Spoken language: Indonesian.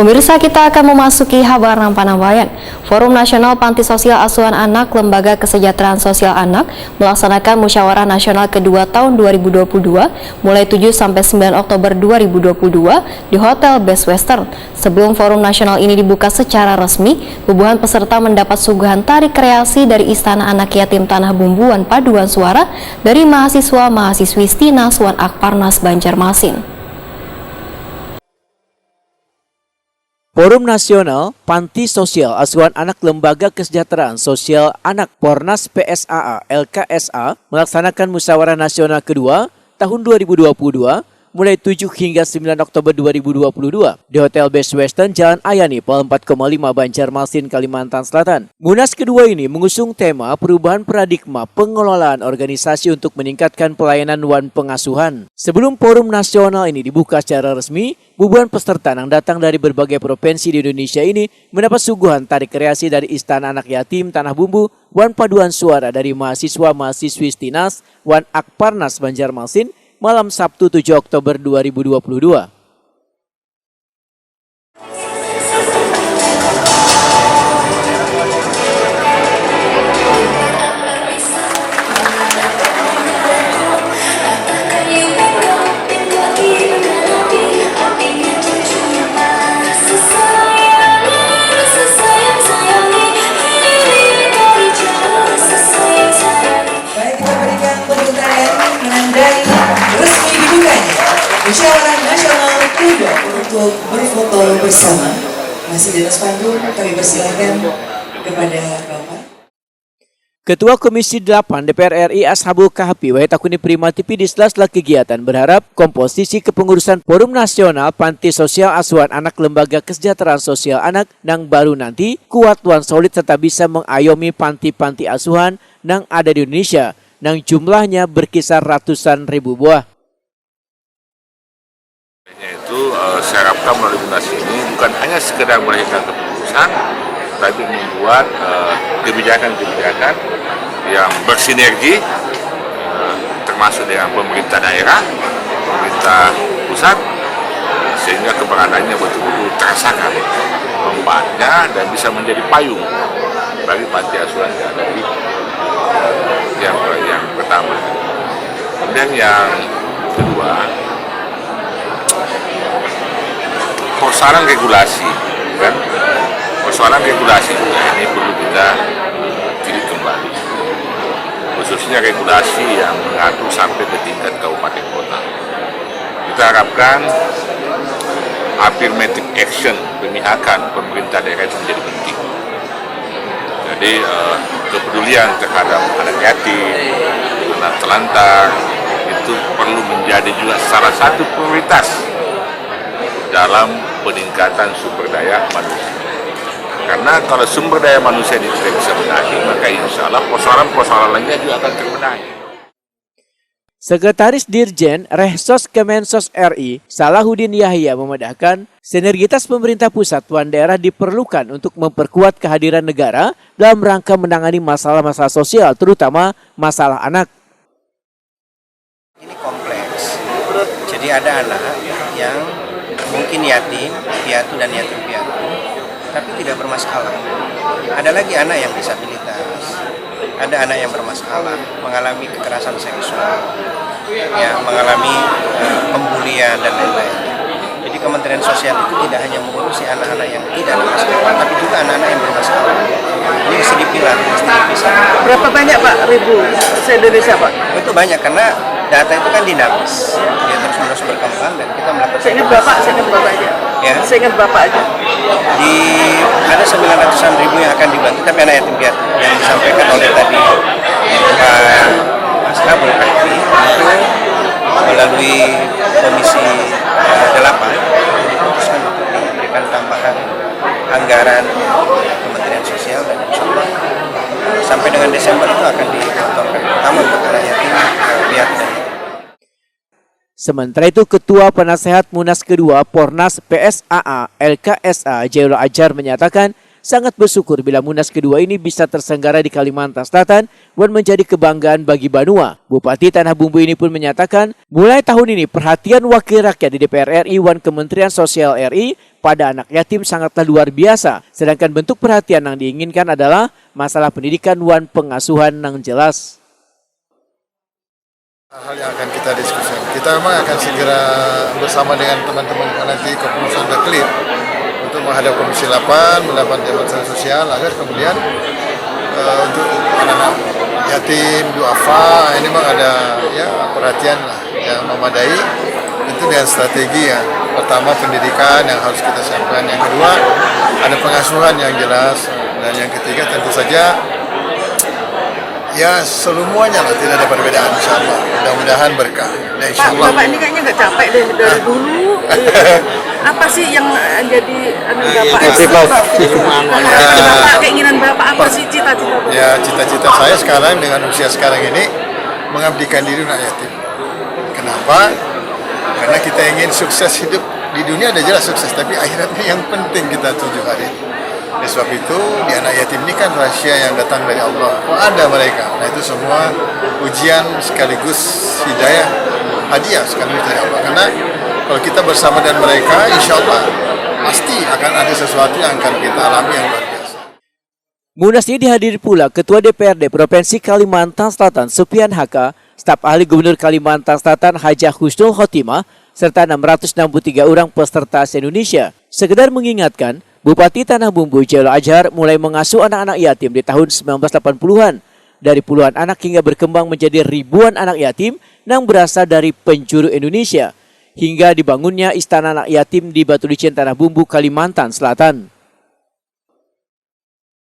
Pemirsa, kita akan memasuki kabar Panambayan. Forum Nasional Panti Sosial Asuhan Anak Lembaga Kesejahteraan Sosial Anak melaksanakan Musyawarah Nasional kedua tahun 2022 mulai 7 sampai 9 Oktober 2022 di Hotel Best Western. Sebelum forum nasional ini dibuka secara resmi, ribuan peserta mendapat suguhan tari kreasi dari Istana Anak Yatim Tanah Bumbuan Paduan Suara dari mahasiswa-mahasiswi Stinas Wan Akparnas Banjarmasin. Forum Nasional Panti Sosial Asuhan Anak Lembaga Kesejahteraan Sosial Anak Pornas PSAA LKSA melaksanakan Musyawarah Nasional kedua tahun 2022 mulai 7 hingga 9 Oktober 2022 di Hotel Best Western Jalan Ayani, Pol 4,5 Banjarmasin, Kalimantan Selatan. Munas kedua ini mengusung tema perubahan paradigma pengelolaan organisasi untuk meningkatkan pelayanan wan pengasuhan. Sebelum forum nasional ini dibuka secara resmi, ribuan peserta yang datang dari berbagai provinsi di Indonesia ini mendapat suguhan tari kreasi dari Istana Anak Yatim Tanah Bumbu Wan Paduan Suara dari mahasiswa-mahasiswi Stinas Wan Akparnas Banjarmasin malam Sabtu 7 Oktober 2022. Musyawarah Nasional kedua untuk berfoto bersama. Masih di atas panggung, kami persilakan kepada Bapak. Ketua Komisi 8 DPR RI Ashabul Kahfi Wahitakuni Primatipi di sela-sela kegiatan berharap komposisi kepengurusan Forum Nasional Panti Sosial Asuhan Anak Lembaga Kesejahteraan Sosial Anak nang baru nanti kuat wan solid serta bisa mengayomi panti-panti asuhan nang ada di Indonesia nang jumlahnya berkisar ratusan ribu buah. Saya harapkan melalui munas ini bukan hanya sekedar melahirkan keputusan, tapi membuat kebijakan-kebijakan yang bersinergi, termasuk dengan pemerintah daerah, pemerintah pusat, sehingga keberadaannya betul-betul terasakan manfaatnya dan bisa menjadi payung bagi panti asuhan yang ada di yang pertama. Kemudian yang kedua, persoalan regulasi, kan? Persoalan regulasi juga ini perlu kita tilik kembali, khususnya regulasi yang mengatur sampai ke tingkat kabupaten kota. Kita harapkan affirmative action, pemihakan pemerintah daerah itu menjadi penting. Jadi kepedulian terhadap anak yatim, anak telantar itu perlu menjadi juga salah satu prioritas dalam peningkatan sumber daya manusia. Karena kalau sumber daya manusia tidak bisa benahi, maka insya Allah persoalan-persoalan lainnya juga akan terbenahi. Sekretaris Dirjen Rehsos Kemensos RI Salahuddin Yahya memedahkan sinergitas pemerintah pusat dan daerah diperlukan untuk memperkuat kehadiran negara dalam rangka menangani masalah-masalah sosial, terutama masalah anak. Ini kompleks, jadi ada anak yang mungkin yatim, piatu dan yatim piatu, tapi tidak bermasalah. Ada lagi anak yang disabilitas, ada anak yang bermasalah, mengalami kekerasan seksual, ya, mengalami pembulian dan lain-lain. Jadi Kementerian Sosial itu tidak hanya mengurusi anak-anak yang tidak ada masalah, tapi juga anak-anak yang bermasalah. Ini mesti dipilah, mesti dipisah. Berapa banyak Pak ribu se-Indonesia Pak? Itu banyak karena data itu kan dinamis, dia terus-menerus berkembang dan kita melakukan. Saya ingat Bapak aja. Ya. Saya ingat Bapak aja. Ada 900-an ribu yang akan dibantu, tapi anak yatim piatu yang disampaikan oleh tadi Pak Ashabul Kahfi itu melalui Komisi 8 diputuskan untuk diberikan tambahan anggaran Kementerian Sosial dan insya Allah sampai dengan Desember itu akan digelontorkan pertama untuk anak yatim piatu dan Sementara itu, Ketua Penasehat Munas kedua Pornas PSAA LKSA Jailul Ajar menyatakan sangat bersyukur bila Munas kedua ini bisa terselenggara di Kalimantan Selatan dan menjadi kebanggaan bagi Banua. Bupati Tanah Bumbu ini pun menyatakan, mulai tahun ini perhatian wakil rakyat di DPR RI dan Kementerian Sosial RI pada anak yatim sangatlah luar biasa. Sedangkan bentuk perhatian yang diinginkan adalah masalah pendidikan dan pengasuhan yang jelas. Hal yang akan kita diskusikan, kita memang akan segera bersama dengan teman-teman nanti kepengurusan deklir untuk menghadap Komisi 8, melakukan demonstrasi sosial agar kemudian untuk anak-anak yatim, duafa, ini memang ada ya perhatian lah yang memadai, tentu dengan strategi ya. Pertama pendidikan yang harus kita siapkan, yang kedua ada pengasuhan yang jelas, dan yang ketiga tentu saja ya semuanya lah, tidak ada perbedaan, insyaallah. Mudah-mudahan berkah. Nah, insyaallah. Bapak ini kayaknya nggak capek dari dulu. Apa sih yang jadi Bapak? Bapak keinginan Bapak apa sih, cita-cita Bapak? Ya, cita-cita saya sekarang dengan usia sekarang ini mengabdikan diri anak yatim. Kenapa? Karena kita ingin sukses hidup di dunia, ada jelas sukses, tapi akhiratnya yang penting kita tuju hari ini. Oleh sebab itu, di anak yatim ini kan rahasia yang datang dari Allah. Oh, ada mereka. Nah, itu semua ujian sekaligus hidayah, hadiah sekaligus dari Allah. Karena kalau kita bersama dengan mereka, insya Allah pasti akan ada sesuatu yang akan kita alami yang luar biasa. Munas ini dihadiri pula Ketua DPRD Provinsi Kalimantan Selatan Supian Haka, staf ahli Gubernur Kalimantan Selatan Hajah Husnul Khotimah, serta 663 orang peserta se-Indonesia. Sekedar mengingatkan, Bupati Tanah Bumbu Jailul Azhar mulai mengasuh anak-anak yatim di tahun 1980-an. Dari puluhan anak hingga berkembang menjadi ribuan anak yatim yang berasal dari penjuru Indonesia. Hingga dibangunnya Istana Anak Yatim di Batu Licin Tanah Bumbu, Kalimantan Selatan.